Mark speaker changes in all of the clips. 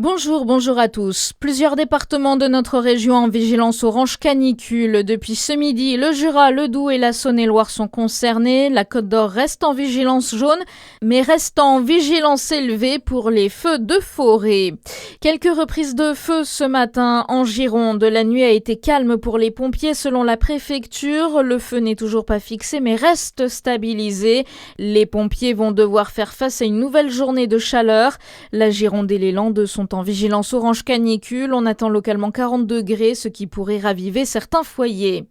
Speaker 1: Bonjour à tous. Plusieurs départements de notre région en vigilance orange canicule. Depuis ce midi, le Jura, le Doubs et la Saône-et-Loire sont concernés. La Côte d'Or reste en vigilance jaune, mais reste en vigilance élevée pour les feux de forêt. Quelques reprises de feu ce matin en Gironde. La nuit a été calme pour les pompiers selon la préfecture. Le feu n'est toujours pas fixé, mais reste stabilisé. Les pompiers vont devoir faire face à une nouvelle journée de chaleur. La Gironde et les Landes sont en vigilance orange canicule. On attend localement 40 degrés, ce qui pourrait raviver certains foyers.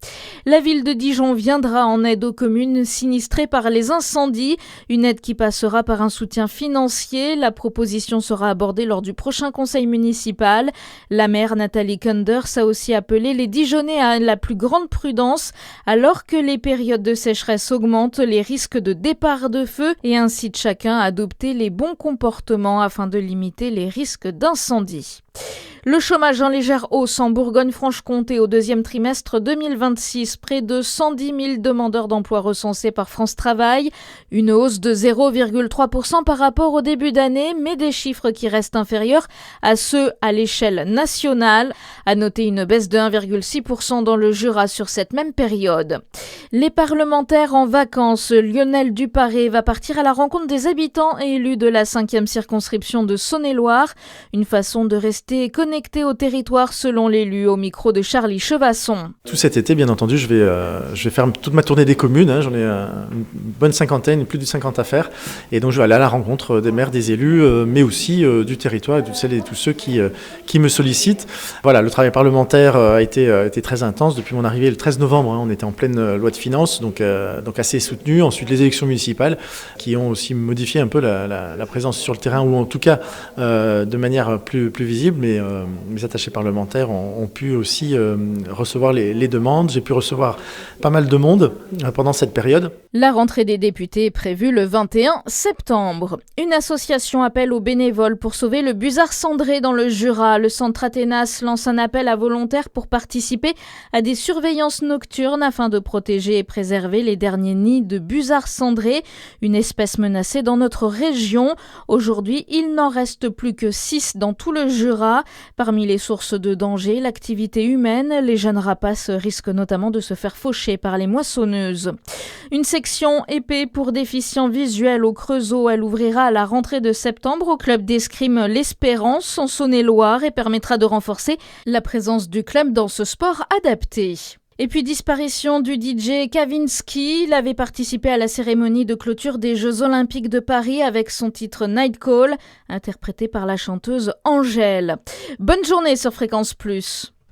Speaker 1: La ville de Dijon viendra en aide aux communes sinistrées par les incendies. Une aide qui passera par un soutien financier. La proposition sera abordée lors du prochain conseil municipal. La maire Nathalie Kunders a aussi appelé les Dijonnais à la plus grande prudence. Alors que les périodes de sécheresse augmentent les risques de départ de feu et incite chacun à adopter les bons comportements afin de limiter les risques d'incendie. Le chômage en légère hausse en Bourgogne-Franche-Comté au deuxième trimestre 2026. Près de 110 000 demandeurs d'emploi recensés par France Travail. Une hausse de 0,3% par rapport au début d'année, mais des chiffres qui restent inférieurs à ceux à l'échelle nationale. À noter une baisse de 1,6% dans le Jura sur cette même période. Les parlementaires en vacances. Lionel Duparé va partir à la rencontre des habitants et élus de la 5e circonscription de Saône-et-Loire. Une façon de rester connecté au territoire selon l'élu au micro de Charlie Chevasson.
Speaker 2: Tout cet été, bien entendu, je vais faire toute ma tournée des communes. J'en ai une bonne cinquantaine, plus de 50 à faire. Et donc je vais aller à la rencontre des maires, des élus, mais aussi du territoire et de celles et tous ceux qui me sollicitent. Voilà, le travail parlementaire a été très intense. Depuis mon arrivée le 13 novembre, on était en pleine loi de finances, donc assez soutenu. Ensuite, les élections municipales qui ont aussi modifié un peu la présence sur le terrain, ou en tout cas de manière plus visible. Mais mes attachés parlementaires ont pu aussi recevoir les demandes. J'ai pu recevoir pas mal de monde pendant cette période.
Speaker 1: La rentrée des députés est prévue le 21 septembre. Une association appelle aux bénévoles pour sauver le busard cendré dans le Jura. Le centre Athénas lance un appel à volontaires pour participer à des surveillances nocturnes afin de protéger et préserver les derniers nids de busards cendrés, une espèce menacée dans notre région. Aujourd'hui, il n'en reste plus que 6 dans tout le Jura. Parmi les sources de danger, l'activité humaine, les jeunes rapaces risquent notamment de se faire faucher par les moissonneuses. Une section épée pour déficients visuels au Creusot, elle ouvrira à la rentrée de septembre au club d'escrime L'Espérance en Saône-et-Loire et permettra de renforcer la présence du club dans ce sport adapté. Et puis disparition du DJ Kavinsky. Il avait participé à la cérémonie de clôture des Jeux Olympiques de Paris avec son titre Night Call, interprété par la chanteuse Angèle. Bonne journée sur Fréquence Plus.